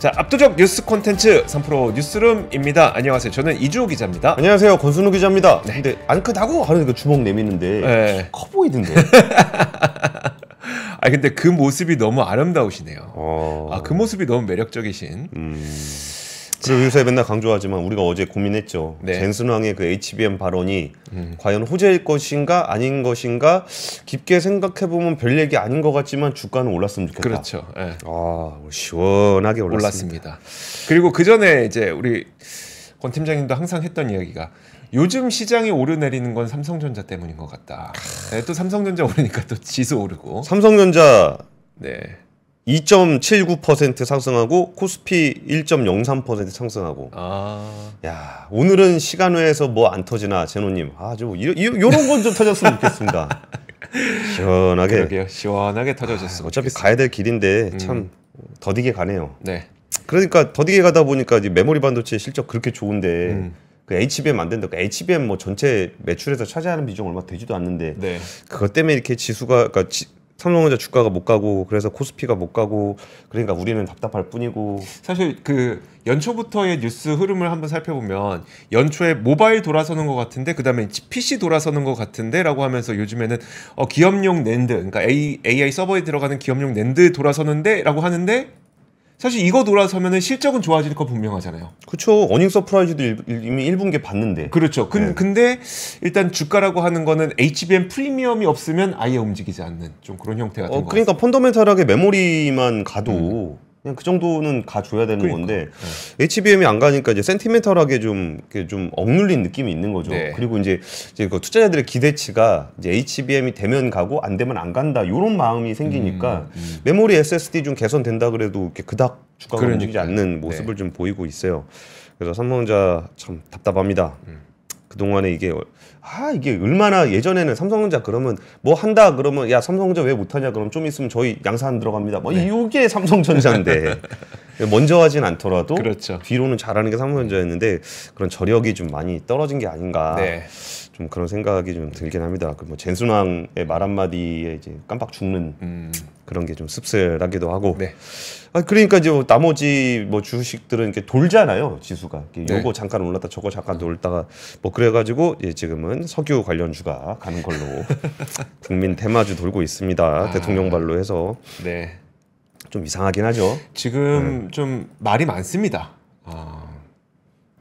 자, 압도적 뉴스 콘텐츠 3프로 뉴스룸입니다. 안녕하세요. 저는 이주호 기자입니다. 안녕하세요. 권순우 기자입니다. 네. 근데 안 크다고 하는 그 주먹 내미는데 네. 커 보이던데. 아 근데 그 모습이 너무 아름다우시네요. 아, 그 모습이 너무 매력적이신. 그리고 요새 맨날 강조하지만 우리가 어제 고민했죠. 네. 젠슨왕의 그 HBM 발언이 과연 호재일 것인가 아닌 것인가 깊게 생각해보면 별 얘기 아닌 것 같지만 주가는 올랐으면 좋겠다. 그렇죠. 네. 아, 시원하게 올랐습니다. 그리고 그 전에 이제 우리 권 팀장님도 항상 했던 이야기가 요즘 시장이 오르내리는 건 삼성전자 때문인 것 같다. 네, 또 삼성전자 오르니까 또 지수 오르고. 삼성전자 네. 2.79% 상승하고 코스피 1.03% 상승하고. 야, 오늘은 시간외에서 뭐 안 터지나 제노님. 아, 좀 요런 건 좀 터졌으면 좋겠습니다. 시원하게. 그러게요. 시원하게 터져줬으면 어차피 좋겠습니다. 가야 될 길인데 참 더디게 가네요. 네. 그러니까 더디게 가다 보니까 이제 메모리 반도체 실적 그렇게 좋은데 그 HBM 안 된다. 그 HBM 뭐 전체 매출에서 차지하는 비중 얼마 되지도 않는데 네. 그것 때문에 이렇게 지수가 그러니까 삼성전자 주가가 못 가고 그래서 코스피가 못 가고 그러니까 우리는 답답할 뿐이고. 사실 그 연초부터의 뉴스 흐름을 한번 살펴보면 연초에 모바일 돌아서는 것 같은데 그다음에 PC 돌아서는 것 같은데라고 하면서 요즘에는 기업용 낸드 그러니까 AI 서버에 들어가는 기업용 낸드 돌아서는데라고 하는데 사실 이거 돌아서면은 실적은 좋아질 거 분명하잖아요. 그렇죠. 어닝 서프라이즈도 이미 1분기에 봤는데. 그렇죠. 네. 근데 일단 주가라고 하는 거는 HBM 프리미엄이 없으면 아예 움직이지 않는 좀 그런 형태가 된 것 그러니까 펀더멘탈하게 메모리만 가도 그냥 그 정도는 가줘야 되는 건데 HBM이 안 가니까 이제 센티멘털하게 좀 억눌린 느낌이 있는 거죠. 네. 그리고 이제 그 투자자들의 기대치가 이제 HBM이 되면 가고 안 되면 안 간다 이런 마음이 생기니까 메모리 SSD 좀 개선된다 그래도 이렇게 그닥 주가가 움직이지 않는 모습을 좀 보이고 있어요. 그래서 삼성전자 참 답답합니다. 그동안에 이게 얼마나 예전에는 삼성전자 그러면 뭐 한다 그러면 야 삼성전자 왜 못하냐 그러면 좀 있으면 저희 양산 들어갑니다. 뭐 이게 삼성전자인데 먼저 하진 않더라도 그렇죠. 뒤로는 잘하는 게 삼성전자였는데 그런 저력이 좀 많이 떨어진 게 아닌가. 네. 좀 그런 생각이 좀 들긴 합니다. 그 뭐 젠순왕의 말 한마디에 이제 깜빡 죽는 그런 게 좀 씁쓸하기도 하고. 네. 그러니까 이제 나머지 뭐 주식들은 이렇게 돌잖아요, 지수가. 네. 요거 잠깐 올랐다 저거 잠깐 놀다가 뭐 그래가지고 지금은 석유 관련주가 가는 걸로 국민 테마주 돌고 있습니다. 대통령 발로 해서. 네. 좀 이상하긴 하죠. 지금 좀 말이 많습니다.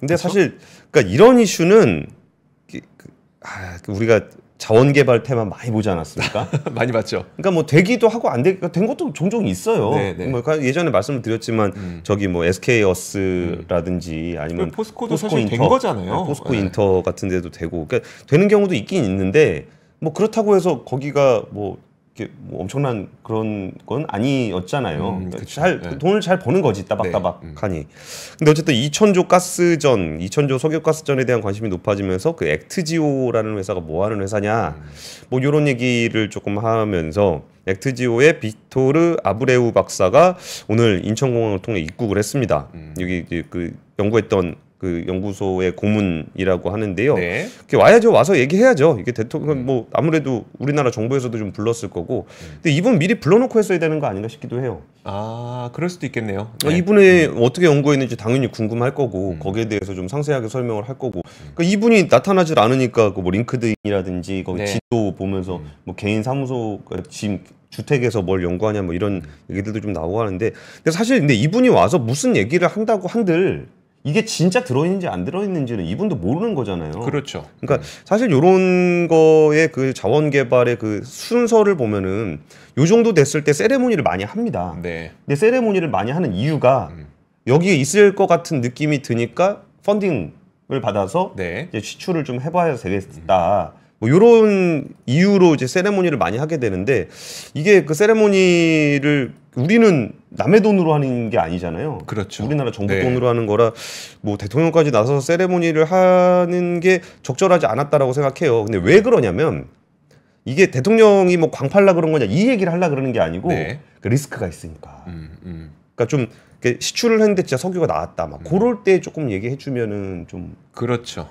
근데 사실 그러니까 이런 이슈는 우리가 자원개발 테마 많이 보지 않았습니까? 많이 봤죠. 그러니까 뭐 되기도 하고 안 된 것도 종종 있어요. 네, 네. 뭐 예전에 말씀을 드렸지만 저기 뭐 SK어스라든지 아니면 포스코도 사실 된 거잖아요. 포스코 인터 같은 데도 되고 그러니까 되는 경우도 있긴 있는데 뭐 그렇다고 해서 거기가 뭐 이렇게 뭐 엄청난 그런 건 아니었잖아요. 돈을 잘 버는 거지 따박따박하니. 근데 어쨌든 2,000조 가스전, 2,000조 석유 가스전에 대한 관심이 높아지면서 그 액트지오라는 회사가 뭐 하는 회사냐, 뭐 이런 얘기를 조금 하면서 액트지오의 빅토르 아브레우 박사가 오늘 인천공항을 통해 입국을 했습니다. 여기 그 연구했던 그 연구소의 고문이라고 하는데요. 네. 와야죠. 와서 얘기해야죠. 이게 대통령 뭐 아무래도 우리나라 정부에서도 좀 불렀을 거고. 근데 이분 미리 불러놓고 했어야 되는 거 아닌가 싶기도 해요. 그럴 수도 있겠네요. 네. 이분이 어떻게 연구했는지 당연히 궁금할 거고 거기에 대해서 좀 상세하게 설명을 할 거고. 그러니까 이분이 나타나질 않으니까 그 뭐 링크드인이라든지 거기 지도 보면서 뭐 개인 사무소 지금 주택에서 뭘 연구하냐 뭐 이런 얘기들도 좀 나오고 하는데 근데 사실 근데 이분이 와서 무슨 얘기를 한다고 한들 이게 진짜 들어있는지 안 들어있는지는 이분도 모르는 거잖아요. 그렇죠. 그러니까 사실 이런 거의 그 자원 개발의 그 순서를 보면은 요 정도 됐을 때 세레모니를 많이 합니다. 네. 근데 세레모니를 많이 하는 이유가 여기에 있을 것 같은 느낌이 드니까 펀딩을 받아서 네. 이제 시추를 좀 해봐야 되겠다. 뭐 이런 이유로 이제 세레모니를 많이 하게 되는데 이게 그 세레모니를 우리는 남의 돈으로 하는 게 아니잖아요. 그렇죠. 우리나라 정부 돈으로 하는 거라 뭐 대통령까지 나서서 세레모니를 하는 게 적절하지 않았다라고 생각해요. 근데 왜 그러냐면 이게 대통령이 뭐 광팔라 그런 거냐 이 얘기를 하려 그러는 게 아니고 그 리스크가 있으니까. 그러니까 좀 시추를 했는데 진짜 석유가 나왔다. 막 그럴 때 조금 얘기해 주면은 좀 그렇죠.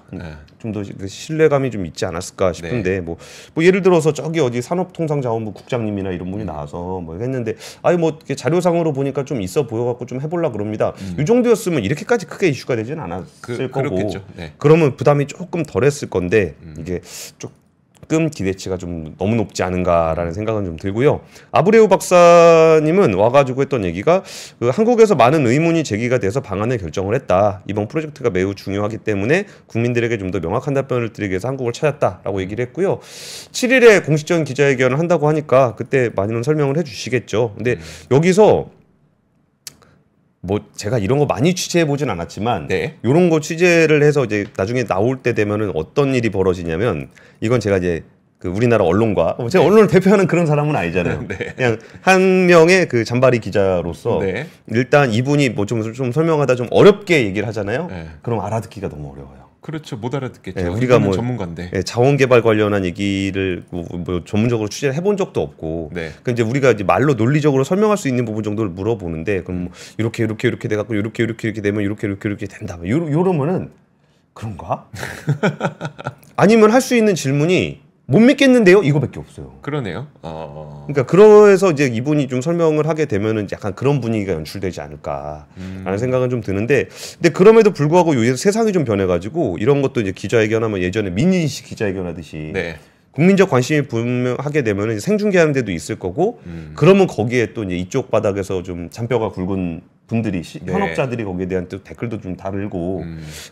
좀 더 신뢰감이 좀 있지 않았을까 싶은데 뭐 예를 들어서 저기 어디 산업통상자원부 국장님이나 이런 분이 나와서 뭐 했는데 아니 뭐 자료상으로 보니까 좀 있어 보여갖고 좀 해보려 그럽니다. 이 정도였으면 이렇게까지 크게 이슈가 되지는 않았을 거고. 그렇겠죠. 네. 그러면 부담이 조금 덜했을 건데 이게 조금 기대치가 좀 너무 높지 않은가라는 생각은 좀 들고요. 아브레우 박사님은 와가지고 했던 얘기가 그 한국에서 많은 의문이 제기가 돼서 방안을 결정을 했다. 이번 프로젝트가 매우 중요하기 때문에 국민들에게 좀 더 명확한 답변을 드리기 위해서 한국을 찾았다라고 얘기를 했고요. 7일에 공식적인 기자회견을 한다고 하니까 그때 많이는 설명을 해주시겠죠. 근데 여기서 뭐 제가 이런 거 많이 취재해 보진 않았지만 이런 거 취재를 해서 이제 나중에 나올 때 되면은 어떤 일이 벌어지냐면 이건 제가 이제 그 우리나라 언론과 제가 언론을 대표하는 그런 사람은 아니잖아요. 그냥 한 명의 그 잔바리 기자로서 일단 이분이 뭐 좀 설명하다 좀 어렵게 얘기를 하잖아요. 그럼 알아듣기가 너무 어려워요. 그렇죠. 못 알아듣겠죠. 네, 우리가 뭐 전문가인데 자원개발 관련한 얘기를 뭐 전문적으로 취재를 해본 적도 없고, 그 이제 우리가 이제 말로 논리적으로 설명할 수 있는 부분 정도를 물어보는데, 그럼 뭐 이렇게 돼갖고 이렇게 되면 이렇게 된다. 요러면은 그런가? 아니면 할 수 있는 질문이 못 믿겠는데요? 이거밖에 없어요. 그러네요. 그러니까 그래서 이제 이분이 좀 설명을 하게 되면은 약간 그런 분위기가 연출되지 않을까라는 생각은 좀 드는데, 근데 그럼에도 불구하고 요새 세상이 좀 변해가지고 이런 것도 이제 기자회견하면 예전에 민희씨 기자회견하듯이 국민적 관심이 분명하게 되면은 생중계하는 데도 있을 거고, 그러면 거기에 또 이제 이쪽 바닥에서 좀 잔뼈가 굵은 분들이 현업자들이 거기에 대한 또 댓글도 좀 달고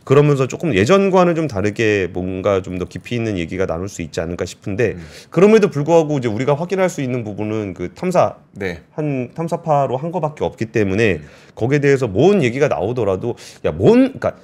그러면서 조금 예전과는 좀 다르게 뭔가 좀 더 깊이 있는 얘기가 나눌 수 있지 않을까 싶은데 그럼에도 불구하고 이제 우리가 확인할 수 있는 부분은 그 탐사파로 한 거밖에 없기 때문에 거기에 대해서 뭔 얘기가 나오더라도 그러니까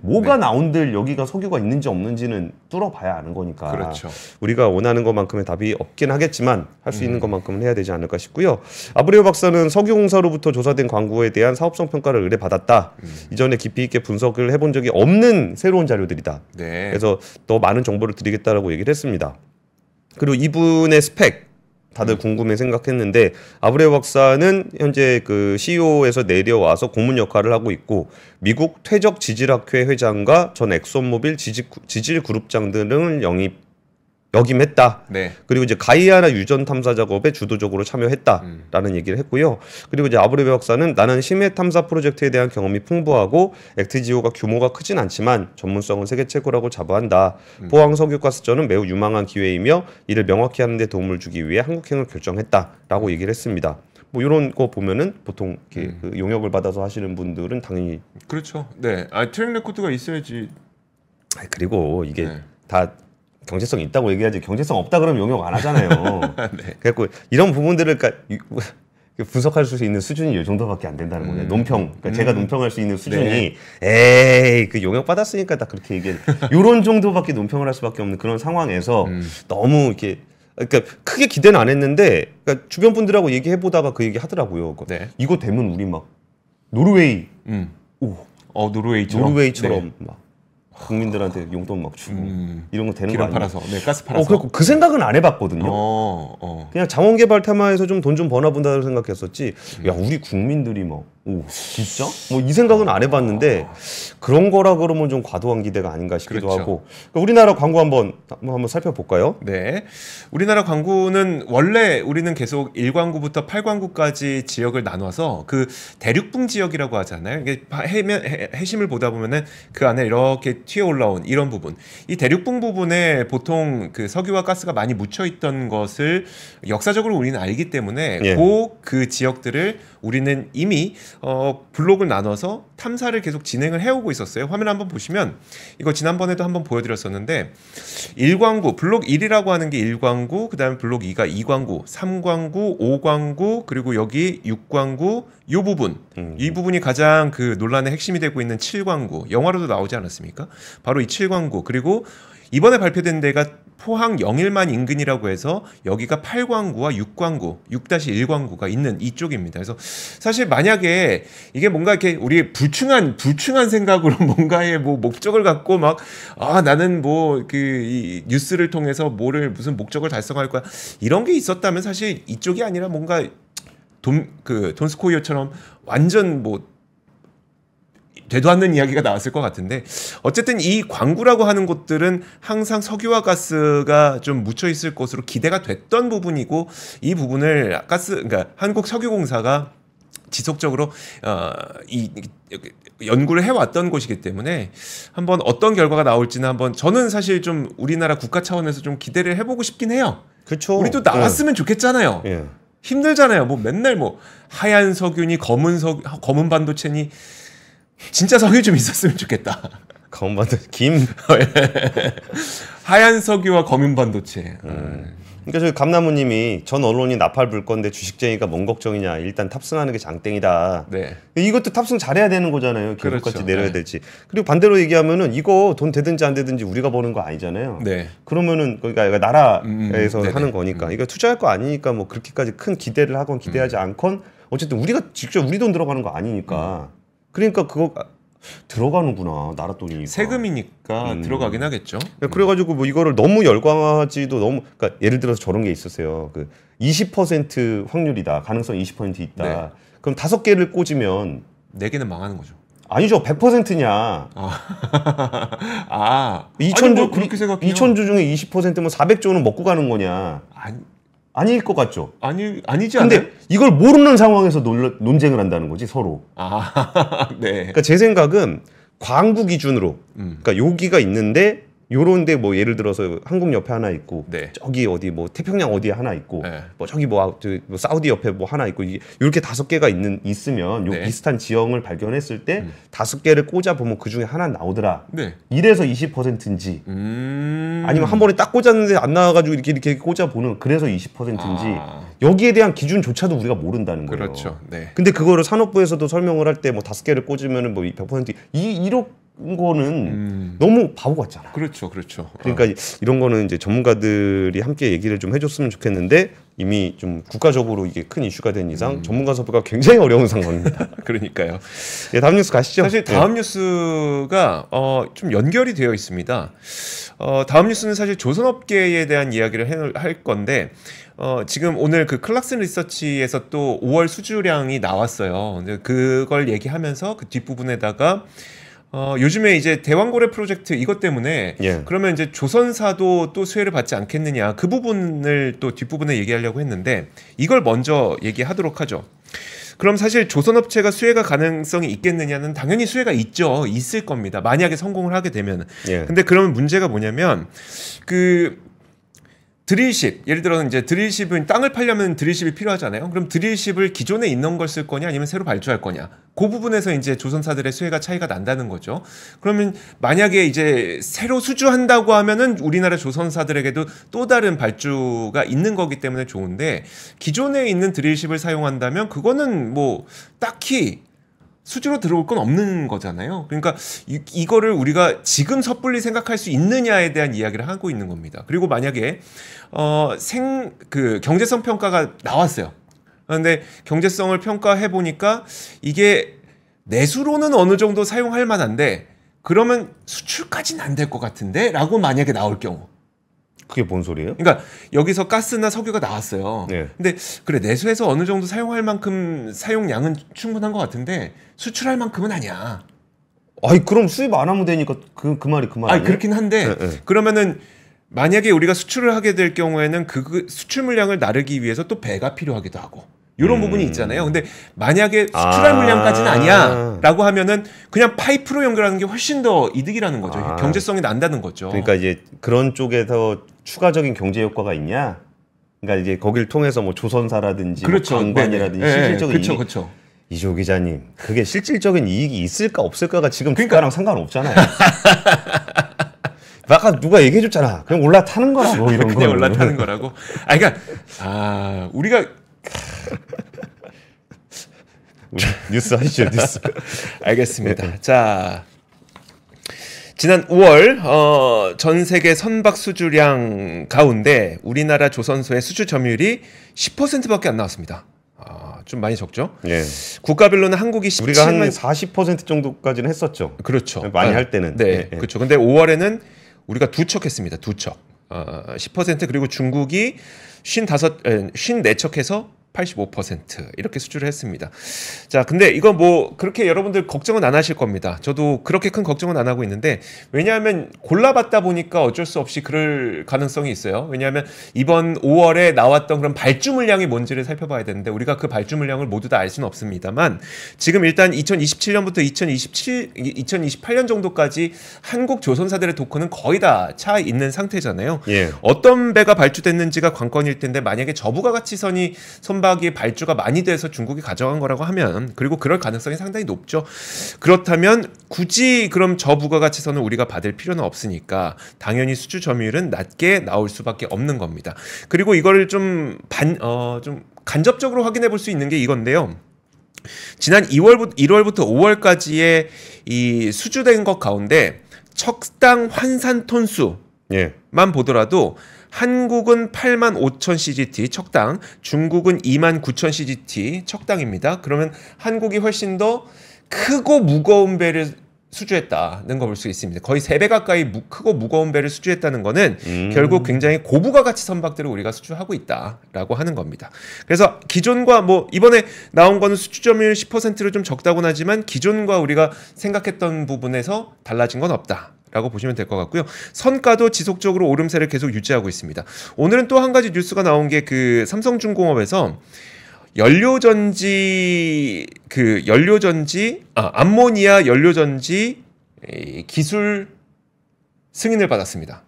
뭐가 나온들 여기가 석유가 있는지 없는지는 뚫어봐야 아는 거니까. 그렇죠. 우리가 원하는 것만큼의 답이 없긴 하겠지만 할 수 있는 것만큼은 해야 되지 않을까 싶고요. 아브레오 박사는 석유공사로부터 조사된 광고에 대한 사업성 평가를 의뢰받았다. 이전에 깊이 있게 분석을 해본 적이 없는 새로운 자료들이다. 그래서 더 많은 정보를 드리겠다라고 얘기를 했습니다. 그리고 이분의 스펙 다들 궁금해 생각했는데 아브레오 박사는 현재 그 CEO에서 내려와서 고문 역할을 하고 있고 미국 퇴적 지질학회 회장과 전 엑손모빌 지질 그룹장 등을 역임했다. 그리고 이제 가이아나 유전 탐사 작업에 주도적으로 참여했다라는 얘기를 했고요. 그리고 이제 아브레오 박사는 나는 심해 탐사 프로젝트에 대한 경험이 풍부하고 액트지오가 규모가 크진 않지만 전문성은 세계 최고라고 자부한다. 포항 석유가스전은 매우 유망한 기회이며 이를 명확히 하는 데 도움을 주기 위해 한국행을 결정했다라고 얘기를 했습니다. 뭐 이런 거 보면은 보통 이렇게 그 용역을 받아서 하시는 분들은 당연히 그렇죠. 트랙 레코드가 있어야지. 그리고 이게 다 경제성 있다고 얘기하지 경제성 없다 그러면 용역 안 하잖아요. 그래갖고 이런 부분들을 그러니까 분석할 수 있는 수준이 이 정도밖에 안 된다는 거예요. 논평, 그러니까 제가 논평할 수 있는 수준이 에이 그 용역 받았으니까 딱 그렇게 얘기해. 이런 정도밖에 논평을 할 수밖에 없는 그런 상황에서 너무 이렇게 그러니까 크게 기대는 안 했는데 그러니까 주변 분들하고 얘기해 보다가 그 얘기 하더라고요. 이거 되면 우리 막 노르웨이, 노르웨이처럼 막. 국민들한테 용돈 막 주고 이런 거 되는 거 아니야? 팔아서, 가스 팔아서. 그리고 그 생각은 안 해봤거든요. 그냥 자원개발 테마에서 좀 돈 좀 버나 본다고 생각했었지. 야 우리 국민들이 막 진짜? 뭐 이 생각은 안 해봤는데 그런 거라 그러면 좀 과도한 기대가 아닌가 싶기도 하고. 그러니까 우리나라 광고 한번 살펴볼까요? 우리나라 광고는 원래 우리는 계속 1광구부터 8광구까지 지역을 나눠서 그 대륙붕 지역이라고 하잖아요. 이게 해심을 보다 보면은 그 안에 이렇게 튀어 올라온 이런 부분, 이 대륙붕 부분에 보통 그 석유와 가스가 많이 묻혀 있던 것을 역사적으로 우리는 알기 때문에 그 지역들을 우리는 이미 블록을 나눠서 탐사를 계속 진행을 해오고 있었어요. 화면 한번 보시면 이거 지난번에도 한번 보여드렸었는데 1광구, 블록 1이라고 하는 게 1광구, 그 다음에 블록 2가 2광구, 3광구, 5광구, 그리고 여기 6광구 이 부분, 이 부분이 가장 그 논란의 핵심이 되고 있는 7광구, 영화로도 나오지 않았습니까? 바로 이 7광구, 그리고 이번에 발표된 데가 포항 0일만 인근이라고 해서 여기가 8광구와 6광구, 6-1광구가 있는 이쪽입니다. 그래서 사실 만약에 이게 뭔가 이렇게 우리 불충한 생각으로 뭔가의 뭐 목적을 갖고 막 나는 뭐 이 뉴스를 통해서 무슨 목적을 달성할 거야 이런 게 있었다면 사실 이쪽이 아니라 뭔가 돈스코이어처럼 완전 뭐 되도 않는 이야기가 나왔을 것 같은데 어쨌든 이 광구라고 하는 곳들은 항상 석유와 가스가 좀 묻혀 있을 것으로 기대가 됐던 부분이고 이 부분을 그러니까 한국석유공사가 지속적으로 연구를 해왔던 곳이기 때문에 한번 어떤 결과가 나올지는 한번 저는 사실 좀 우리나라 국가 차원에서 좀 기대를 해보고 싶긴 해요. 그렇죠. 우리도 나왔으면 좋겠잖아요. 예. 힘들잖아요. 뭐 맨날 뭐 하얀 석유니 검은 반도체니 진짜 석유 좀 있었으면 좋겠다. 검은 반도체 김 하얀 석유와 검은 반도체. 그러니까 저희 감나무님이 전 언론이 나팔 불 건데 주식쟁이가 뭔 걱정이냐. 일단 탑승하는 게 장땡이다. 네. 이것도 탑승 잘해야 되는 거잖아요. 기록까지 그렇죠. 내려야 네. 될지. 그리고 반대로 얘기하면은 이거 돈 되든지 안 되든지 우리가 버는 거 아니잖아요. 네. 그러면은 그러니까 나라에서 네네. 하는 거니까 이거 투자할 거 아니니까 뭐 그렇게까지 큰 기대를 하건 기대하지 않건 어쨌든 우리가 직접 우리 돈 들어가는 거 아니니까. 그러니까 그거 들어가는구나. 나라 돈이니까. 세금이니까 들어가긴 하겠죠. 그래가지고 뭐 이거를 너무 열광하지도 너무 그러니까 예를 들어서 저런 게 있었어요. 그 20% 확률이다. 가능성 20% 있다. 네. 그럼 5개를 꽂으면 4개는 망하는 거죠. 아니죠. 100%냐. 아니 뭐 그렇게 생각해요. 2000주 중에 20%면 400조는 먹고 가는 거냐. 아닐 것 같죠. 아니지 근데 않아요? 이걸 모르는 상황에서 논쟁을 한다는 거지 서로. 네. 그러니까 제 생각은 광구 기준으로, 그러니까 여기가 있는데 요런데 뭐 예를 들어서 한국 옆에 하나 있고, 네. 저기 어디 뭐 태평양 어디에 하나 있고, 네. 뭐 저기 뭐 사우디 옆에 뭐 하나 있고 이렇게 5개가 있으면 요 네. 비슷한 지형을 발견했을 때 5개를 꽂아 보면 그 중에 하나 나오더라. 네. 이래서 20%인지. 아니면 한 번에 딱 꽂았는데 안 나와가지고 이렇게 꽂아보는 그래서 20%인지 여기에 대한 기준조차도 우리가 모른다는 거예요. 그렇죠. 네. 근데 그거를 산업부에서도 설명을 할 때 뭐 5개를 꽂으면은 뭐 100% 이런 거는 너무 바보 같잖아. 그렇죠. 그러니까 이런 거는 이제 전문가들이 함께 얘기를 좀 해줬으면 좋겠는데 이미 좀 국가적으로 이게 큰 이슈가 된 이상 전문가 섭외가 굉장히 어려운 상황입니다. 그러니까요. 예, 다음 뉴스 가시죠. 사실 다음 뉴스가 좀 연결이 되어 있습니다. 다음 뉴스는 사실 조선업계에 대한 이야기를 할 건데 지금 오늘 그 클락슨 리서치에서 또 5월 수주량이 나왔어요. 근데 그걸 얘기하면서 그 뒷부분에다가 요즘에 이제 대왕고래 프로젝트 이것 때문에 예. 그러면 이제 조선사도 또 수혜를 받지 않겠느냐 그 부분을 또 뒷부분에 얘기하려고 했는데 이걸 먼저 얘기하도록 하죠. 그럼 사실 조선업체가 수혜가 가능성이 있겠느냐는 당연히 수혜가 있을 겁니다. 만약에 성공을 하게 되면. 예. 근데 그러면 문제가 뭐냐면 드릴십, 예를 들어 이제 드릴십은 땅을 팔려면 드릴십이 필요하잖아요. 그럼 드릴십을 기존에 있는 걸 쓸 거냐 아니면 새로 발주할 거냐. 그 부분에서 이제 조선사들의 수혜가 차이가 난다는 거죠. 그러면 만약에 이제 새로 수주한다고 하면은 우리나라 조선사들에게도 또 다른 발주가 있는 거기 때문에 좋은데 기존에 있는 드릴십을 사용한다면 그거는 뭐 딱히 수주로 들어올 건 없는 거잖아요. 그러니까 이거를 우리가 지금 섣불리 생각할 수 있느냐에 대한 이야기를 하고 있는 겁니다. 그리고 만약에 경제성 평가가 나왔어요. 그런데 경제성을 평가해 보니까 이게 내수로는 어느 정도 사용할 만한데 그러면 수출까지는 안 될 것 같은데라고 만약에 나올 경우. 그게 뭔 소리예요? 그러니까 여기서 가스나 석유가 나왔어요. 네. 근데 그래 내수에서 어느 정도 사용할 만큼 사용량은 충분한 것 같은데 수출할 만큼은 아니야. 아니 그럼 수입 안 하면 되니까 그 말이 그 말 아니에요? 그렇긴 한데 네. 그러면은 만약에 우리가 수출을 하게 될 경우에는 그 수출 물량을 나르기 위해서 또 배가 필요하기도 하고 이런 부분이 있잖아요. 근데 만약에 수출할 물량까지는 아니야라고 하면은 그냥 파이프로 연결하는 게 훨씬 더 이득이라는 거죠. 경제성이 난다는 거죠. 그러니까 이제 그런 쪽에서 추가적인 경제 효과가 있냐? 그러니까 이제 거길 통해서 뭐 조선사라든지 그렇죠. 뭐 관관이라든지 실질적인 이익. 그렇죠. 이조 기자님, 그게 실질적인 이익이 있을까 없을까가 지금 주가랑 상관없잖아요. 아까 누가 얘기해줬잖아. 그냥 올라타는 거라고 이런 거. 그냥 올라타는 거라고. 그러니까 우리가 뉴스 하시죠, 뉴스. 알겠습니다. 자, 지난 5월 전 세계 선박 수주량 가운데 우리나라 조선소의 수주 점유율이 10%밖에 안 나왔습니다. 좀 많이 적죠? 예. 국가별로는 한국이 17만 우리가 한 40% 정도까지는 했었죠. 그렇죠. 많이 할 때는. 네, 그렇죠. 근데 5월에는 우리가 두 척 했습니다. 두 척. 10% 그리고 중국이 54척해서 85% 이렇게 수주를 했습니다. 자, 근데 이거 뭐 그렇게 여러분들 걱정은 안 하실 겁니다. 저도 그렇게 큰 걱정은 안 하고 있는데, 왜냐하면 골라봤다 보니까 어쩔 수 없이 그럴 가능성이 있어요. 왜냐하면 이번 5월에 나왔던 그런 발주 물량이 뭔지를 살펴봐야 되는데, 우리가 그 발주 물량을 모두 다 알 수는 없습니다만, 지금 일단 2027년부터 2028년 정도까지 한국 조선사들의 토큰은 거의 다 차 있는 상태잖아요. 예. 어떤 배가 발주됐는지가 관건일 텐데, 만약에 저부가 가치선이 선박이 발주가 많이 돼서 중국이 가져간 거라고 하면, 그리고 그럴 가능성이 상당히 높죠. 그렇다면 굳이 그럼 저부가가치선을 우리가 받을 필요는 없으니까 당연히 수주 점유율은 낮게 나올 수밖에 없는 겁니다. 그리고 이걸 좀 간접적으로 확인해 볼 수 있는 게 이건데요. 지난 1월부터 5월까지의 이 수주된 것 가운데 척당 환산 톤수만 보더라도 한국은 85,000 CGT 척당, 중국은 29,000 CGT 척당입니다. 그러면 한국이 훨씬 더 크고 무거운 배를 수주했다는 걸 볼 수 있습니다. 거의 3배 가까이 크고 무거운 배를 수주했다는 거는 결국 굉장히 고부가 가치 선박들을 우리가 수주하고 있다라고 하는 겁니다. 그래서 기존과 뭐 이번에 나온 거는 수주 점유율 10%로 좀 적다곤 하지만 기존과 우리가 생각했던 부분에서 달라진 건 없다 라고 보시면 될 것 같고요. 선가도 지속적으로 오름세를 계속 유지하고 있습니다. 오늘은 또 한 가지 뉴스가 나온 게 그 삼성중공업에서 암모니아 연료전지 기술 승인을 받았습니다.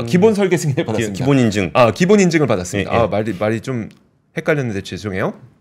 기본 설계 승인을 받았습니다. 기본 인증. 기본 인증을 받았습니다. 예, 예. 말이 좀 헷갈렸는데 죄송해요.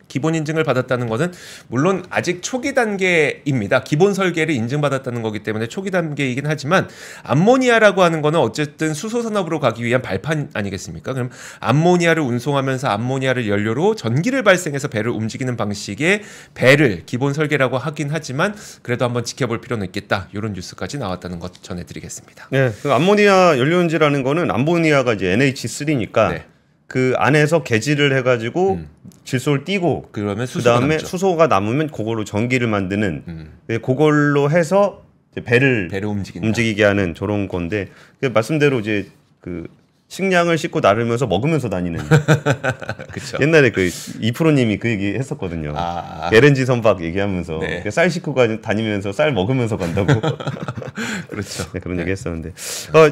기본 인증을 받았다는 것은 물론 아직 초기 단계입니다. 기본 설계를 인증받았다는 거기 때문에 초기 단계이긴 하지만, 암모니아라고 하는 거는 어쨌든 수소 산업으로 가기 위한 발판 아니겠습니까? 그럼 암모니아를 운송하면서 암모니아를 연료로 전기를 발생해서 배를 움직이는 방식의 배를 기본 설계라고 하긴 하지만, 그래도 한번 지켜볼 필요는 있겠다. 이런 뉴스까지 나왔다는 것 전해드리겠습니다. 네, 그 암모니아 연료전지라는 거는 암모니아가 이제 NH3니까 네. 그 안에서 개질을 해가지고 질소를 띠고, 그러면 그다음에 수소가 남으면 그걸로 전기를 만드는, 그걸로 해서 이제 배를 움직이게 하는 저런 건데, 말씀대로 이제 그 식량을 싣고 나르면서 먹으면서 다니는. 그쵸. 옛날에 그 이프로님이 그 얘기 했었거든요. LNG 선박 얘기하면서 쌀 싣고 다니면서 쌀 먹으면서 간다고. 그렇죠. 네, 그런 얘기 했었는데,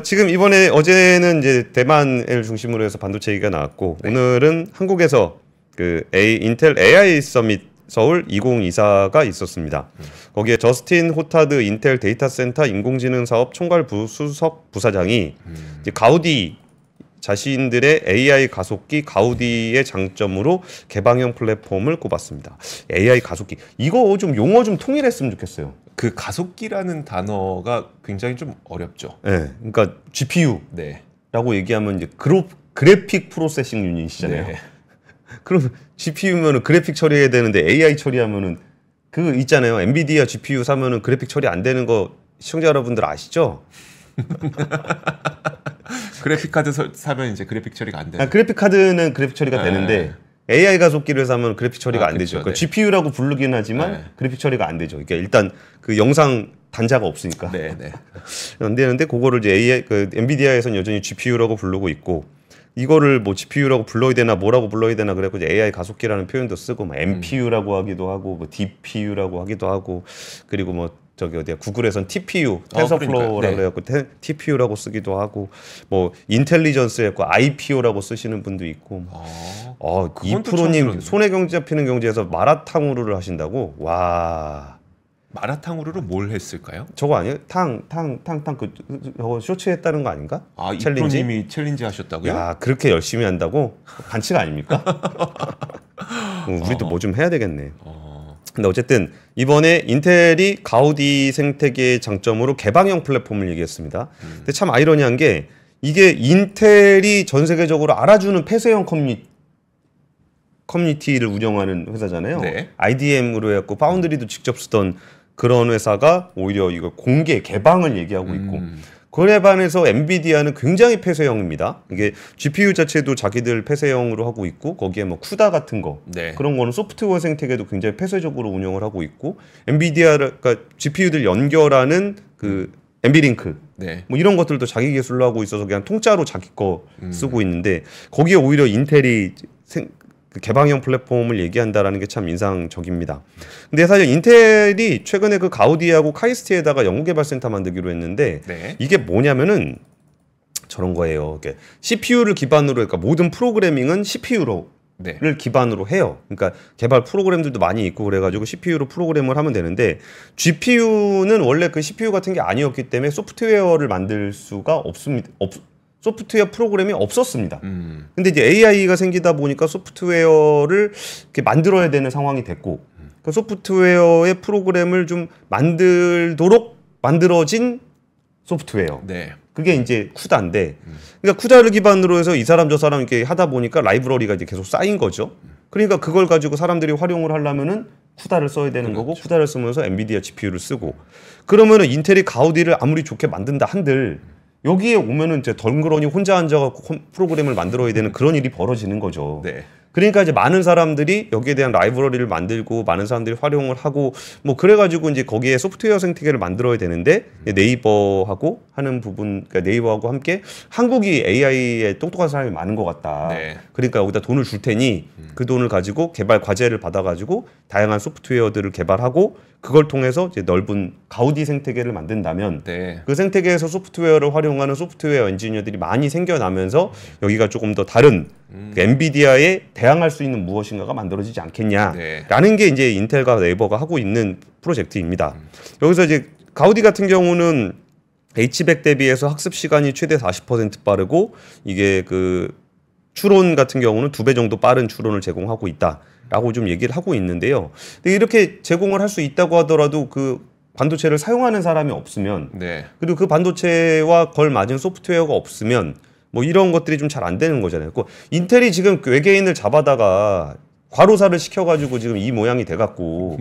지금 어제는 이제 대만을 중심으로 해서 반도체 얘기가 나왔고, 오늘은 한국에서 그 인텔 AI 서밋 서울 2024가 있었습니다. 거기에 저스틴 호타드 인텔 데이터 센터 인공지능 사업 총괄 부수석 부사장이 이제 가우디, 자신들의 AI 가속기 가우디의 장점으로 개방형 플랫폼을 꼽았습니다. AI 가속기, 이거 좀 용어 좀 통일했으면 좋겠어요. 그 가속기라는 단어가 굉장히 좀 어렵죠. 네, 그러니까 GPU라고 얘기하면 이제 그래픽 프로세싱 유닛이잖아요. 네. 그럼 GPU면은 그래픽 처리해야 되는데 AI 처리하면은 그 있잖아요. 엔비디아 GPU 사면은 그래픽 처리 안 되는 거 시청자 여러분들 아시죠? 그래픽 카드 사면 이제 그래픽 처리가 안 돼요. 그래픽 카드는 그래픽 처리가 되는데 AI 가속기를 사면 그래픽 처리가 안 되죠. 그러니까 GPU라고 부르긴 하지만 그래픽 처리가 안 되죠. 그러니까 일단 그 영상 단자가 없으니까 안 되는데, 그거를 이제 AI 엔비디아에서는 여전히 GPU라고 부르고 있고, 이거를 뭐 GPU라고 불러야 되나 뭐라고 불러야 되나 그래서 AI 가속기라는 표현도 쓰고, 뭐 MPU라고 하기도 하고, 뭐 DPU라고 하기도 하고, 그리고 뭐 구글에선 TPU, 텐서플로우라고 그래갖고 TPU라고 쓰기도 하고, 뭐 인텔리전스였고 IPO라고 쓰시는 분도 있고. 이프로님 손에 경제 잡히는 경제에서 마라탕후루를 하신다고? 와. 마라탕후루로 뭘 했을까요? 저거 아니에요? 저거 쇼츠 했다는 거 아닌가? 챌린지? 이프로님이 챌린지 하셨다고요? 야, 그렇게 열심히 한다고? 반칙 아닙니까? 우리도 뭐 좀 해야 되겠네. 근데 어쨌든 이번에 인텔이 가우디 생태계의 장점으로 개방형 플랫폼을 얘기했습니다. 근데 참 아이러니한 게, 이게 인텔이 전 세계적으로 알아주는 폐쇄형 커뮤니티를 운영하는 회사잖아요. IDM으로 해갖고 파운드리도 직접 쓰던 그런 회사가 오히려 이거 공개 개방을 얘기하고 있고, 그에 반해서 엔비디아는 굉장히 폐쇄형입니다. 이게 GPU 자체도 자기들 폐쇄형으로 하고 있고, 거기에 뭐 쿠다 같은 거 그런 거는 소프트웨어 생태계도 굉장히 폐쇄적으로 운영을 하고 있고, 그러니까 GPU들 연결하는 그 엔비링크 뭐 이런 것들도 자기 기술로 하고 있어서 그냥 통짜로 자기 거 쓰고 있는데, 거기에 오히려 인텔이 그 개방형 플랫폼을 얘기한다라는 게 참 인상적입니다. 근데 사실 인텔이 최근에 그 가우디하고 카이스트에다가 연구개발센터 만들기로 했는데 네. 이게 뭐냐면은 저런 거예요. CPU를 기반으로 그러니까 모든 프로그래밍은 CPU로 네. 를 기반으로 해요. 그러니까 개발 프로그램들도 많이 있고 그래가지고 CPU로 프로그램을 하면 되는데 GPU는 원래 그 CPU 같은 게 아니었기 때문에 소프트웨어를 만들 수가 없습니다. 소프트웨어 프로그램이 없었습니다. 근데 이제 AI가 생기다 보니까 소프트웨어를 이렇게 만들어야 되는 상황이 됐고 그 소프트웨어의 프로그램을 좀 만들도록 만들어진 소프트웨어. 네. 그게 이제 쿠다인데, 그러니까 쿠다를 기반으로 해서 이 사람 저 사람 이렇게 하다 보니까 라이브러리가 이제 계속 쌓인 거죠. 그러니까 그걸 가지고 사람들이 활용을 하려면은 쿠다를 써야 되는 거고, 쿠다를 쓰면서 엔비디아 GPU를 쓰고, 그러면은 인텔이 가우디를 아무리 좋게 만든다 한들 여기에 오면은 이제 덩그러니 혼자 앉아갖고 프로그램을 만들어야 되는 그런 일이 벌어지는 거죠. 네. 그러니까 이제 많은 사람들이 여기에 대한 라이브러리를 만들고 많은 사람들이 활용을 하고 뭐 그래가지고 이제 거기에 소프트웨어 생태계를 만들어야 되는데 네이버하고 하는 부분, 그러니까 네이버하고 함께 한국이 AI에 똑똑한 사람이 많은 것 같다. 네. 그러니까 여기다 돈을 줄 테니 그 돈을 가지고 개발 과제를 받아가지고 다양한 소프트웨어들을 개발하고 그걸 통해서 이제 넓은 가우디 생태계를 만든다면 네. 그 생태계에서 소프트웨어를 활용하는 소프트웨어 엔지니어들이 많이 생겨나면서 여기가 조금 더 다른 그 엔비디아에 대항할 수 있는 무엇인가가 만들어지지 않겠냐라는 게 이제 인텔과 네이버가 하고 있는 프로젝트입니다. 여기서 이제 가우디 같은 경우는 H백 대비해서 학습 시간이 최대 40% 빠르고 이게 그 추론 같은 경우는 2배 정도 빠른 추론을 제공하고 있다라고 좀 얘기를 하고 있는데요. 근데 이렇게 제공을 할 수 있다고 하더라도 그 반도체를 사용하는 사람이 없으면 네. 그리고 그 반도체와 걸맞은 소프트웨어가 없으면 뭐 이런 것들이 좀 잘 안 되는 거잖아요. 인텔이 지금 외계인을 잡아다가 과로사를 시켜가지고 지금 이 모양이 돼갖고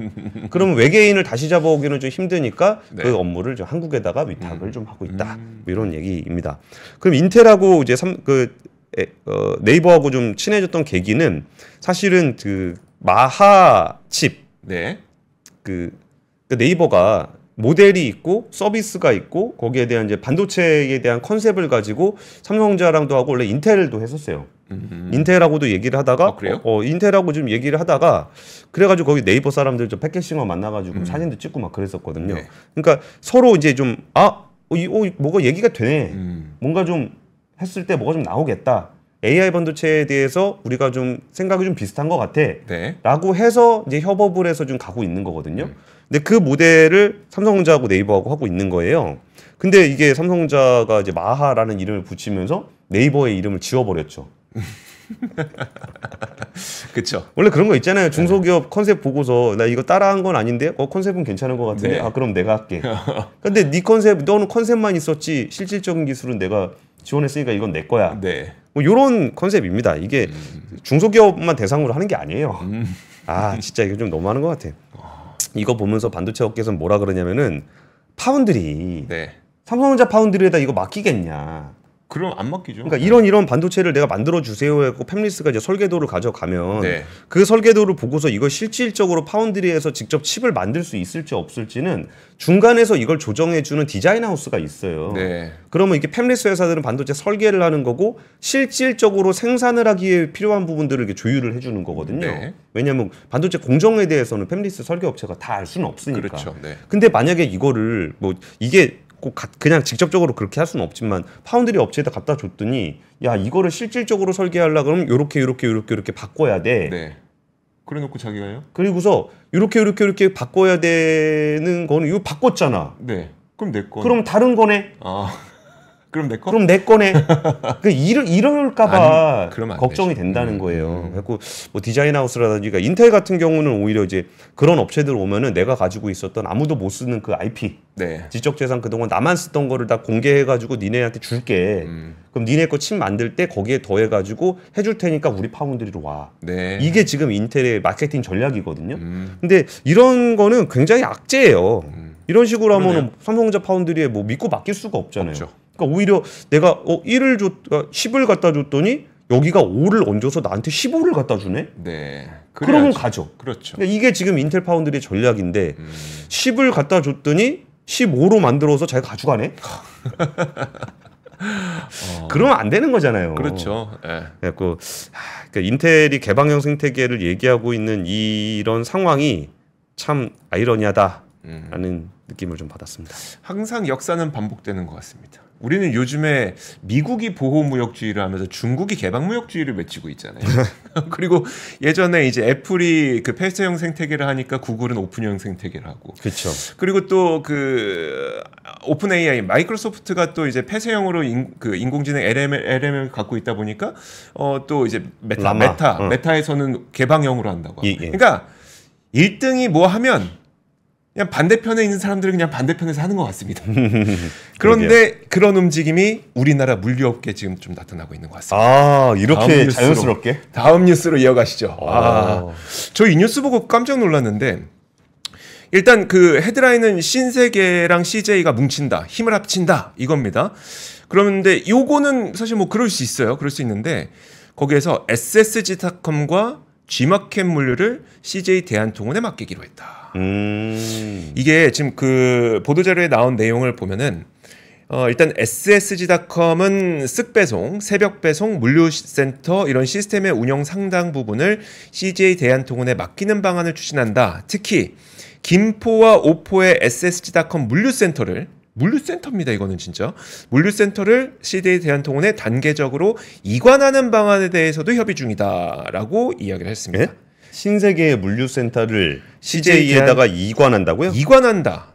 그러면 외계인을 다시 잡아오기는 좀 힘드니까 네. 그 업무를 좀 한국에다가 위탁을 좀 하고 있다. 뭐 이런 얘기입니다. 그럼 인텔하고 이제 네이버하고 좀 친해졌던 계기는 사실은 그 마하 칩, 네. 그 네이버가 모델이 있고 서비스가 있고 거기에 대한 이제 반도체에 대한 컨셉을 가지고 삼성전자랑도 하고 원래 인텔도 했었어요. 인텔하고도 얘기를 하다가 그래요? 인텔하고 좀 얘기를 하다가 그래가지고 거기 네이버 사람들 좀 패키싱만 만나가지고 사진도 찍고 막 그랬었거든요. 네. 그러니까 서로 이제 좀 뭐가 얘기가 되네. 뭔가 좀 했을 때 뭐가 좀 나오겠다. AI 반도체에 대해서 우리가 좀 생각이 좀 비슷한 것 같아. 네. 라고 해서 이제 협업을 해서 좀 가고 있는 거거든요. 근데 그 모델을 삼성전자하고 네이버하고 하고 있는 거예요. 근데 이게 삼성전자가 이제 마하라는 이름을 붙이면서 네이버의 이름을 지워버렸죠. 그렇죠. 원래 그런 거 있잖아요. 중소기업 컨셉 보고서 나 이거 따라한 건 아닌데 컨셉은 괜찮은 것 같은데 네. 그럼 내가 할게. 근데 네 컨셉, 너는 컨셉만 있었지 실질적인 기술은 내가 지원했으니까 이건 내 거야. 네. 뭐 이런 컨셉입니다. 이게 중소기업만 대상으로 하는 게 아니에요. 진짜 이거 좀 너무하는 것 같아. 이거 보면서 반도체 업계에서는 뭐라 그러냐면은 파운드리, 네. 삼성전자 파운드리에다 이거 맡기겠냐. 그럼 안 맡기죠. 그러니까 이런 반도체를 내가 만들어 주세요 하고 팹리스가 이제 설계도를 가져가면 네. 그 설계도를 보고서 이걸 실질적으로 파운드리에서 직접 칩을 만들 수 있을지 없을지는 중간에서 이걸 조정해 주는 디자인 하우스가 있어요. 네. 그러면 이게 팹리스 회사들은 반도체 설계를 하는 거고 실질적으로 생산을 하기에 필요한 부분들을 이렇게 조율을 해주는 거거든요. 네. 왜냐하면 반도체 공정에 대해서는 팹리스 설계 업체가 다 알 수는 없으니까. 그렇죠. 네. 근데 만약에 이거를 뭐 이게 꼭 그냥 직접적으로 그렇게 할 수는 없지만 파운드리 업체에다 갖다 줬더니 야 이거를 실질적으로 설계하려 그러면 요렇게 바꿔야 돼. 네. 그래놓고 자기가요? 그리고서 요렇게 바꿔야 되는 거는 이거 바꿨잖아. 네. 그럼 내 거. 그럼 다른 거네. 그럼 내 거? 그럼 내 거네. 이럴까봐 그러면 안 걱정이 되지. 된다는 거예요. 그래서 뭐 디자인 하우스라든지 그러니까 인텔 같은 경우는 오히려 이제 그런 업체들 오면은 내가 가지고 있었던 아무도 못 쓰는 그 IP, 네. 지적재산 그동안 나만 쓰던 거를 다 공개해가지고 니네한테 줄게. 그럼 니네 거 칩 만들 때 거기에 더해가지고 해줄 테니까 우리 파운드리로 와. 네. 이게 지금 인텔의 마케팅 전략이거든요. 근데 이런 거는 굉장히 악재예요. 이런 식으로 하면 삼성전자 파운드리에 뭐 믿고 맡길 수가 없잖아요. 없죠. 그러니까 오히려 내가 10을 갖다 줬더니 여기가 5를 얹어서 나한테 15를 갖다 주네? 네. 그러면 그래야죠. 가죠. 그렇죠. 그러니까 이게 지금 인텔 파운드리의 전략인데 10을 갖다 줬더니 15로 만들어서 자기가 가져가네? 그러면 안 되는 거잖아요. 그렇죠. 예. 그러니까 인텔이 개방형 생태계를 얘기하고 있는 이런 상황이 참 아이러니하다라는 느낌을 좀 받았습니다. 항상 역사는 반복되는 것 같습니다. 우리는 요즘에 미국이 보호무역주의를 하면서 중국이 개방무역주의를 외치고 있잖아요. 그리고 예전에 이제 애플이 그 폐쇄형 생태계를 하니까 구글은 오픈형 생태계를 하고. 그렇죠. 그리고 또 그 오픈 AI 마이크로소프트가 또 이제 폐쇄형으로 인공지능 LM을 갖고 있다 보니까 또 이제 메타에서는 개방형으로 한다고. 예. 그러니까 1등이 뭐 하면 그냥 반대편에 있는 사람들은 그냥 반대편에서 하는 것 같습니다. 그런데 그런 움직임이 우리나라 물류업계에 지금 좀 나타나고 있는 것 같습니다. 아, 이렇게 자연스럽게? 다음 뉴스로 이어가시죠. 저 이 뉴스 보고 깜짝 놀랐는데 일단 그 헤드라인은 신세계랑 CJ가 뭉친다, 힘을 합친다 이겁니다. 그런데 요거는 사실 뭐 그럴 수 있어요. 그럴 수 있는데 거기에서 SSG닷컴과 G마켓 물류를 CJ 대한통운에 맡기기로 했다. 이게 지금 그 보도자료에 나온 내용을 보면은 일단 SSG닷컴은 쓱배송, 새벽배송, 물류센터 이런 시스템의 운영 상당 부분을 CJ 대한통운에 맡기는 방안을 추진한다. 특히 김포와 오포의 SSG닷컴 물류센터입니다. 이거는 진짜 물류센터를 CJ 대한통운에 단계적으로 이관하는 방안에 대해서도 협의 중이다라고 이야기를 했습니다. 네? 신세계의 물류센터를 CJ에다가 이관한다고요? 이관한다.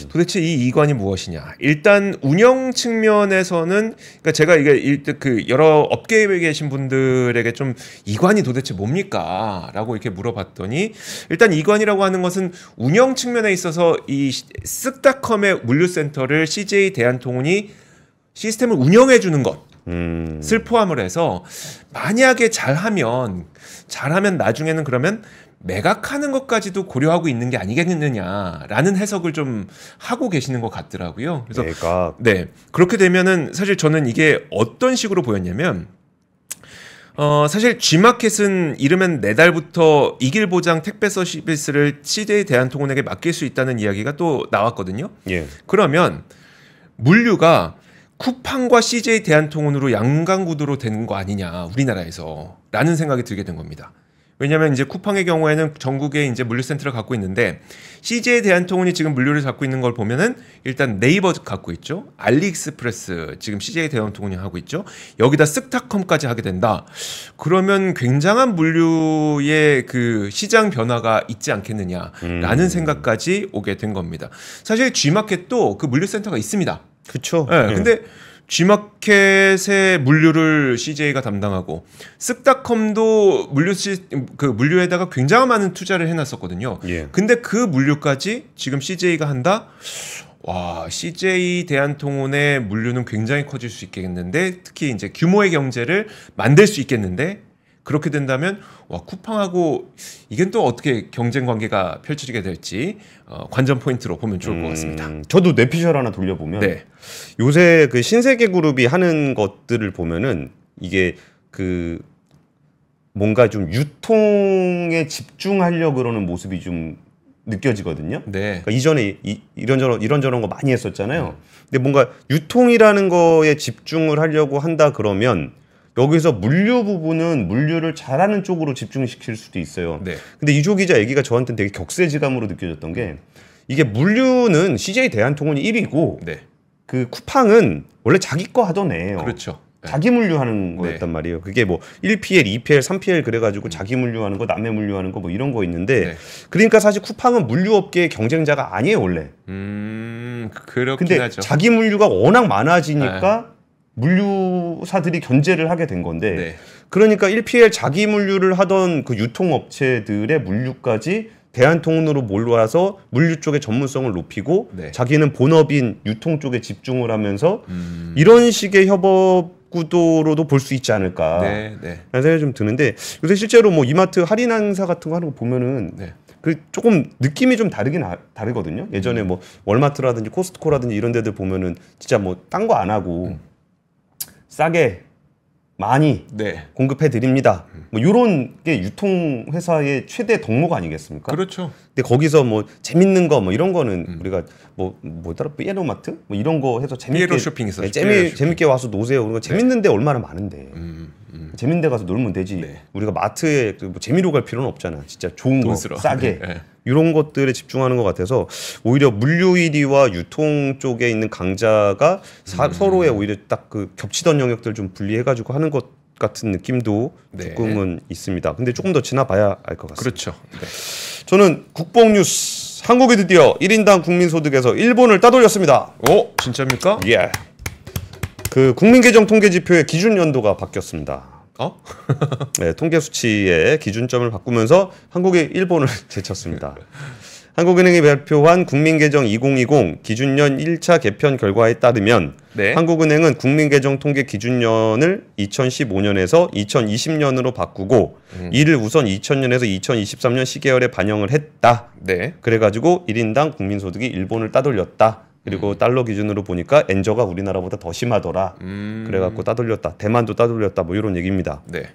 도대체 이 이관이 무엇이냐? 일단 운영 측면에서는 그러니까 제가 이게 그 여러 업계에 계신 분들에게 좀 이관이 도대체 뭡니까?라고 이렇게 물어봤더니 일단 이관이라고 하는 것은 운영 측면에 있어서 이 쓱닷컴의 물류센터를 CJ 대한통운이 시스템을 운영해 주는 것을 포함을 해서 만약에 잘하면 나중에는 그러면 매각하는 것까지도 고려하고 있는 게 아니겠느냐라는 해석을 좀 하고 계시는 것 같더라고요. 그래서 매각. 네, 그렇게 되면은 사실 저는 이게 어떤 식으로 보였냐면 사실 G마켓은 이르면 내달부터 이길 보장 택배 서비스를 CJ 대한통운에게 맡길 수 있다는 이야기가 또 나왔거든요. 예. 그러면 물류가 쿠팡과 CJ 대한통운으로 양강구도로 되는 거 아니냐 우리나라에서 라는 생각이 들게 된 겁니다. 왜냐하면 이제 쿠팡의 경우에는 전국에 이제 물류센터를 갖고 있는데 CJ 대한통운이 지금 물류를 갖고 있는 걸 보면은 일단 네이버 갖고 있죠. 알리익스프레스 지금 CJ 대한통운이 하고 있죠. 여기다 쓱닷컴까지 하게 된다. 그러면 굉장한 물류의 그 시장 변화가 있지 않겠느냐라는 생각까지 오게 된 겁니다. 사실 G마켓도 그 물류센터가 있습니다. 그렇죠. 네, 근데 G마켓의 물류를 CJ가 담당하고 쓱닷컴도 물류에다가 굉장히 많은 투자를 해놨었거든요. 예. 근데 그 물류까지 지금 CJ가 한다. 와, CJ 대한통운의 물류는 굉장히 커질 수 있겠는데 특히 이제 규모의 경제를 만들 수 있겠는데 그렇게 된다면 와 쿠팡하고 이게 또 어떻게 경쟁 관계가 펼쳐지게 될지 관전 포인트로 보면 좋을 것 같습니다. 저도 뇌피셜 하나 돌려보면 네. 요새 그 신세계 그룹이 하는 것들을 보면은 이게 그 뭔가 좀 유통에 집중하려고 그러는 모습이 좀 느껴지거든요. 네. 그러니까 이전에 이런저런 거 많이 했었잖아요. 근데 뭔가 유통이라는 거에 집중을 하려고 한다 그러면 여기서 물류 부분은 물류를 잘하는 쪽으로 집중시킬 수도 있어요. 네. 근데 이조 기자 얘기가 저한테는 되게 격세지감으로 느껴졌던 게 이게 물류는 CJ 대한통운이 1위고 네. 그 쿠팡은 원래 자기 거 하던 애예요. 그렇죠. 네. 자기 물류하는 거였단 네. 말이에요. 그게 뭐 1PL, 2PL, 3PL 그래가지고 자기 물류하는 거, 남의 물류하는 거 뭐 이런 거 있는데 네. 그러니까 사실 쿠팡은 물류업계의 경쟁자가 아니에요 원래. 그렇긴 근데 하죠. 자기 물류가 워낙 많아지니까 물류사들이 견제를 하게 된 건데 네. 그러니까 1PL 자기 물류를 하던 그 유통업체들의 물류까지 대한통운으로 몰아서 물류 쪽의 전문성을 높이고 네. 자기는 본업인 유통 쪽에 집중을 하면서 이런 식의 협업 구도로도 볼 수 있지 않을까 네, 네. 라는 생각이 좀 드는데 요새 실제로 뭐 이마트 할인 행사 같은 거 하는 거 보면은 네. 그 조금 느낌이 좀 다르거든요. 예전에 뭐 월마트라든지 코스트코라든지 이런 데들 보면은 진짜 뭐 딴 거 안 하고 싸게 많이 네. 공급해 드립니다. 뭐 이런 게 유통 회사의 최대 덕목 아니겠습니까? 그렇죠. 근데 거기서 뭐 재밌는 거 뭐 이런 거는 우리가 뭐더라 피에로마트 뭐 이런 거 해서 재밌게 피에로 쇼핑 있었죠. 재밌게 와서 노세요. 그런 거 재밌는 데 얼마나 많은데. 재밌는 데 가서 놀면 되지. 네. 우리가 마트에 뭐 재미로 갈 필요는 없잖아. 진짜 좋은 거 싸게. 네. 이런 것들에 집중하는 것 같아서 오히려 물류 1위와 유통 쪽에 있는 강자가 서로의 오히려 딱 그 겹치던 영역들 좀 분리해가지고 하는 것 같은 느낌도 조금은 있습니다. 근데 조금 더 지나봐야 알 것 같습니다. 그렇죠. 네. 저는 국뽕 뉴스 한국이 드디어 1인당 국민소득에서 일본을 따돌렸습니다. 오 진짜입니까? 예. 그 국민계정통계지표의 기준 연도가 바뀌었습니다. 네, 통계 수치의 기준점을 바꾸면서 한국이 일본을 제쳤습니다. 한국은행이 발표한 국민계정 2020 기준년 1차 개편 결과에 따르면 네. 한국은행은 국민계정 통계 기준년을 2015년에서 2020년으로 바꾸고 이를 우선 2000년에서 2023년 시계열에 반영을 했다. 네. 그래가지고 1인당 국민소득이 일본을 따돌렸다. 그리고 달러 기준으로 보니까 엔저가 우리나라보다 더 심하더라. 그래갖고 따돌렸다. 대만도 따돌렸다. 뭐 이런 얘기입니다. 네.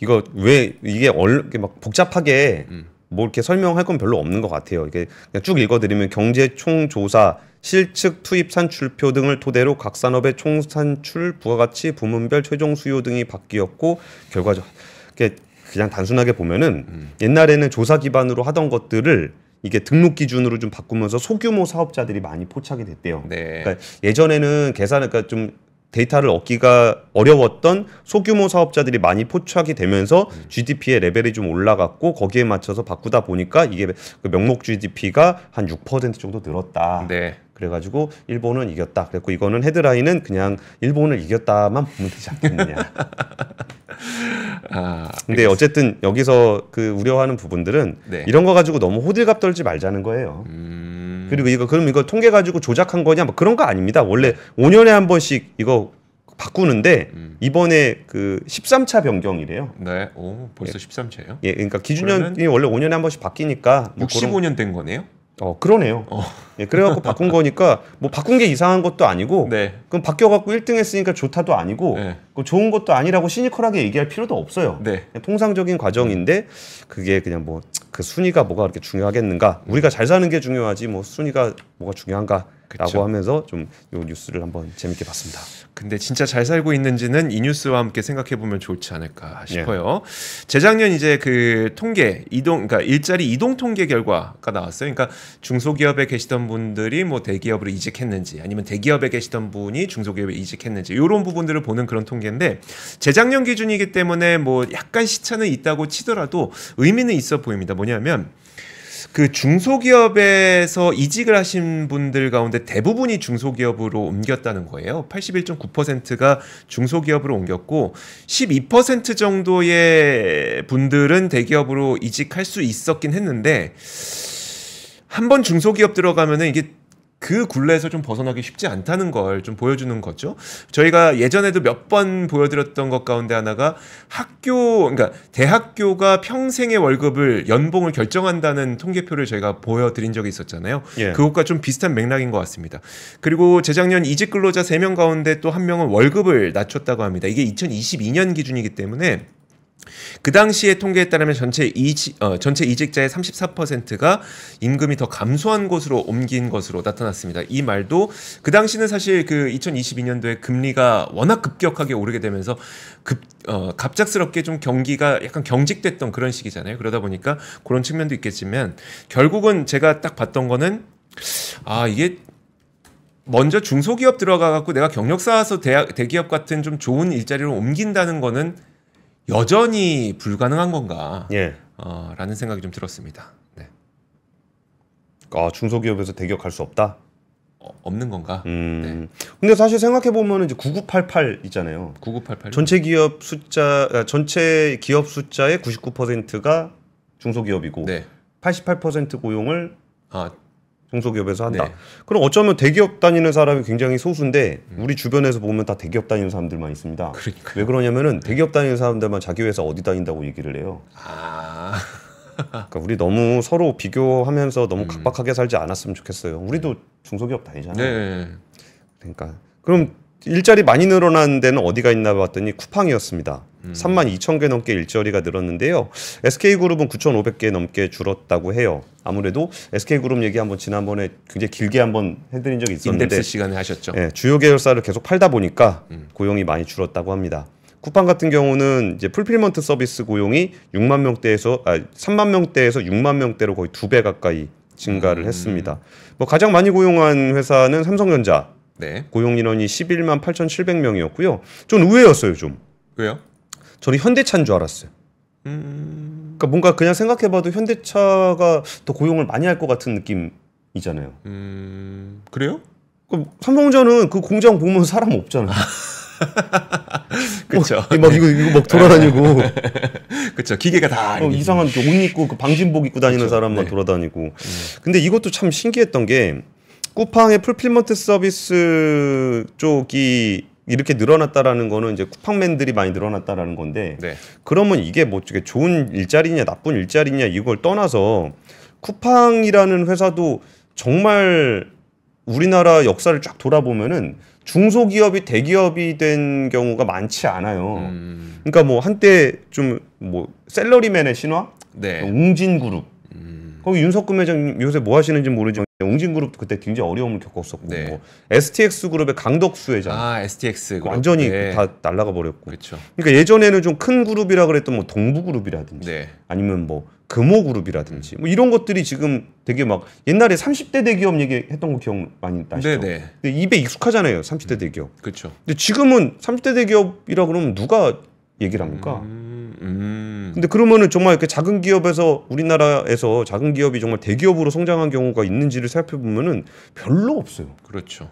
이거 왜 이게 막 복잡하게 뭐 이렇게 설명할 건 별로 없는 것 같아요. 이게 그냥 쭉 읽어드리면 경제 총조사, 실측, 투입 산출표 등을 토대로 각 산업의 총산출, 부가가치, 부문별 최종 수요 등이 바뀌었고 결과적 그냥 단순하게 보면은 옛날에는 조사 기반으로 하던 것들을 이게 등록 기준으로 좀 바꾸면서 소규모 사업자들이 많이 포착이 됐대요. 네. 그러니까 예전에는 그러니까 좀 데이터를 얻기가 어려웠던 소규모 사업자들이 많이 포착이 되면서 GDP의 레벨이 좀 올라갔고 거기에 맞춰서 바꾸다 보니까 이게 그 명목 GDP가 한 6% 정도 늘었다. 네. 그래가지고 일본은 이겼다. 그래서 이거는 헤드라인은 그냥 일본을 이겼다만 보면 되지 않겠느냐. 근데 어쨌든 여기서 그 우려하는 부분들은 네. 이런 거 가지고 너무 호들갑 떨지 말자는 거예요. 그리고 그럼 이거 통계 가지고 조작한 거냐? 뭐 그런 거 아닙니다. 원래 5년에 한 번씩 이거 바꾸는데 이번에 그 13차 변경이래요. 네. 오, 벌써 13차예요? 예, 그러니까 기준년이 원래 5년에 한 번씩 바뀌니까 뭐 65년 된 거네요? 그러네요. 예, 그래갖고 바꾼 거니까 뭐 바꾼 게 이상한 것도 아니고 네. 그럼 바뀌어갖고 1등 했으니까 좋다도 아니고 네. 좋은 것도 아니라고 시니컬하게 얘기할 필요도 없어요. 네. 그냥 통상적인 과정인데 그게 그냥 뭐 그 순위가 뭐가 그렇게 중요하겠는가? 우리가 잘 사는 게 중요하지 뭐 순위가 뭐가 중요한가? 라고 그쵸. 하면서 좀 이 뉴스를 한번 재밌게 봤습니다. 근데 진짜 잘 살고 있는지는 이 뉴스와 함께 생각해 보면 좋지 않을까 싶어요. 재작년 이제 그 통계 그러니까 일자리 이동 통계 결과가 나왔어요. 그러니까 중소기업에 계시던 분들이 뭐 대기업으로 이직했는지 아니면 대기업에 계시던 분이 중소기업에 이직했는지 이런 부분들을 보는 그런 통계인데 재작년 기준이기 때문에 뭐 약간 시차는 있다고 치더라도 의미는 있어 보입니다. 뭐냐면 그 중소기업에서 이직을 하신 분들 가운데 대부분이 중소기업으로 옮겼다는 거예요. 81.9%가 중소기업으로 옮겼고 12% 정도의 분들은 대기업으로 이직할 수 있었긴 했는데 한 번 중소기업 들어가면은 이게 그 굴레에서 좀 벗어나기 쉽지 않다는 걸 좀 보여주는 거죠. 저희가 예전에도 몇 번 보여드렸던 것 가운데 하나가 그러니까 대학교가 평생의 월급을 연봉을 결정한다는 통계표를 저희가 보여드린 적이 있었잖아요. 예. 그것과 좀 비슷한 맥락인 것 같습니다. 그리고 재작년 이직 근로자 3명 가운데 또 1명은 월급을 낮췄다고 합니다. 이게 2022년 기준이기 때문에 그 당시의 통계에 따르면 전체 이직자의 34%가 임금이 더 감소한 곳으로 옮긴 것으로 나타났습니다. 이 말도 그 당시는 사실 그 2022년도에 금리가 워낙 급격하게 오르게 되면서 갑작스럽게 좀 경기가 약간 경직됐던 그런 시기잖아요. 그러다 보니까 그런 측면도 있겠지만 결국은 제가 딱 봤던 거는 이게 먼저 중소기업 들어가 갖고 내가 경력 쌓아서 대기업 같은 좀 좋은 일자리로 옮긴다는 거는 여전히 불가능한 건가? 라는 생각이 좀 들었습니다. 네. 중소기업에서 대기업 갈 수 없다? 없는 건가? 네. 근데 사실 생각해 보면 이제 9988 있잖아요. 9988 전체 기업 숫자의 99%가 중소기업이고 88% 고용을 중소기업에서 한다. 그럼 어쩌면 대기업 다니는 사람이 굉장히 소수인데 우리 주변에서 보면 다 대기업 다니는 사람들만 있습니다. 그러니까요. 왜 그러냐면은 대기업 다니는 사람들만 자기 회사 어디 다닌다고 얘기를 해요. 그러니까 우리 너무 서로 비교하면서 너무 각박하게 살지 않았으면 좋겠어요. 우리도 중소기업 다니잖아요. 네. 그러니까 그럼 일자리 많이 늘어난 데는 어디가 있나 봤더니 쿠팡이었습니다. 32,000개 넘게 일자리가 늘었는데요. SK그룹은 9,500개 넘게 줄었다고 해요. 아무래도 SK그룹 얘기 한번 지난번에 굉장히 길게 한번 해드린 적이 있었는데 인덱스 시간에 하셨죠. 네, 주요 계열사를 계속 팔다 보니까 고용이 많이 줄었다고 합니다. 쿠팡 같은 경우는 이제 풀필먼트 서비스 고용이 3만 명대에서 6만 명대로 거의 2배 가까이 증가를 했습니다. 뭐 가장 많이 고용한 회사는 삼성전자. 네. 고용 인원이 11만 8,700명이었고요. 좀 의외였어요, 좀. 왜요? 저는 현대차인 줄 알았어요. 그러니까 뭔가 그냥 생각해봐도 현대차가 더 고용을 많이 할 것 같은 느낌이잖아요. 그래요? 삼성전자는 그 공장 보면 사람 없잖아. 그렇죠. 막 이거 막 돌아다니고. 그렇죠. 기계가 다 이상한 옷 입고 그 방진복 입고 다니는 그쵸. 사람만 네. 돌아다니고. 근데 이것도 참 신기했던 게 쿠팡의 풀필먼트 서비스 쪽이 이렇게 늘어났다라는 거는 이제 쿠팡맨들이 많이 늘어났다라는 건데 네. 그러면 이게 뭐 좋은 일자리냐 나쁜 일자리냐 이걸 떠나서 쿠팡이라는 회사도 정말 우리나라 역사를 쫙 돌아보면은 중소기업이 대기업이 된 경우가 많지 않아요. 그러니까 뭐 한때 좀 뭐 셀러리맨의 신화, 네. 웅진그룹 거기 윤석금 회장님 요새 뭐 하시는지 모르지만 웅진그룹도 그때 굉장히 어려움을 겪었었고 네. 뭐 STX그룹의 강덕수 회장 STX 그룹. 완전히 네. 다 날아가 버렸고 그렇죠. 그러니까 예전에는 좀 큰 그룹이라 그랬던 뭐 동부그룹이라든지 네. 아니면 뭐 금호그룹이라든지 뭐 이런 것들이 지금 되게 막 옛날에 30대 대기업 얘기했던 거 기억 많이 나시죠? 네네. 근데 입에 익숙하잖아요 30대 대기업. 그렇죠. 근데 지금은 30대 대기업이라 그러면 누가 얘기를 합니까? 근데 그러면은 정말 이렇게 작은 기업에서 우리나라에서 작은 기업이 정말 대기업으로 성장한 경우가 있는지를 살펴보면은 별로 없어요. 그렇죠.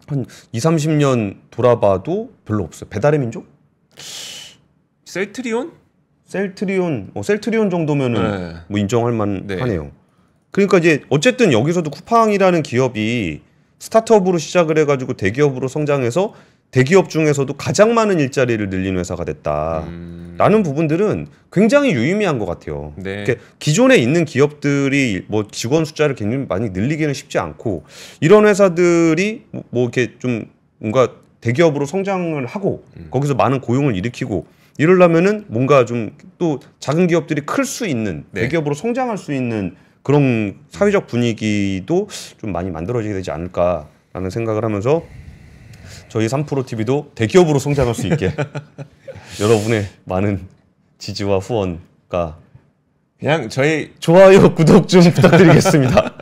한 20-30년 돌아봐도 별로 없어요. 배달의 민족? 셀트리온? 셀트리온 정도면은 네. 뭐 인정할 만하네요. 네. 그러니까 이제 어쨌든 여기서도 쿠팡이라는 기업이 스타트업으로 시작을 해가지고 대기업으로 성장해서 대기업 중에서도 가장 많은 일자리를 늘린 회사가 됐다라는 부분들은 굉장히 유의미한 것 같아요. 네. 기존에 있는 기업들이 뭐 직원 숫자를 굉장히 많이 늘리기는 쉽지 않고 이런 회사들이 뭐 이렇게 좀 뭔가 대기업으로 성장을 하고 거기서 많은 고용을 일으키고 이러려면은 뭔가 좀 또 작은 기업들이 클 수 있는 네. 대기업으로 성장할 수 있는 그런 사회적 분위기도 좀 많이 만들어지게 되지 않을까라는 생각을 하면서 저희 3프로TV도 대기업으로 성장할 수 있게 여러분의 많은 지지와 후원과 그냥 저희 좋아요, 구독 좀 부탁드리겠습니다.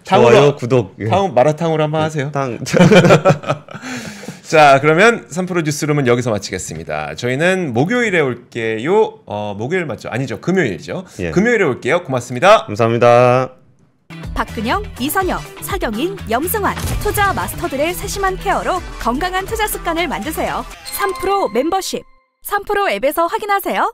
좋아요, 구독. 탕 마라탕으로 한번 하세요. 탕. 자, 그러면 3프로 뉴스룸은 여기서 마치겠습니다. 저희는 목요일에 올게요. 목요일 맞죠? 아니죠. 금요일이죠. 예. 금요일에 올게요. 고맙습니다. 감사합니다. 박근영, 이선영, 사경인, 염승환 투자 마스터들의 세심한 케어로 건강한 투자 습관을 만드세요. 3프로 멤버십 3프로 앱에서 확인하세요.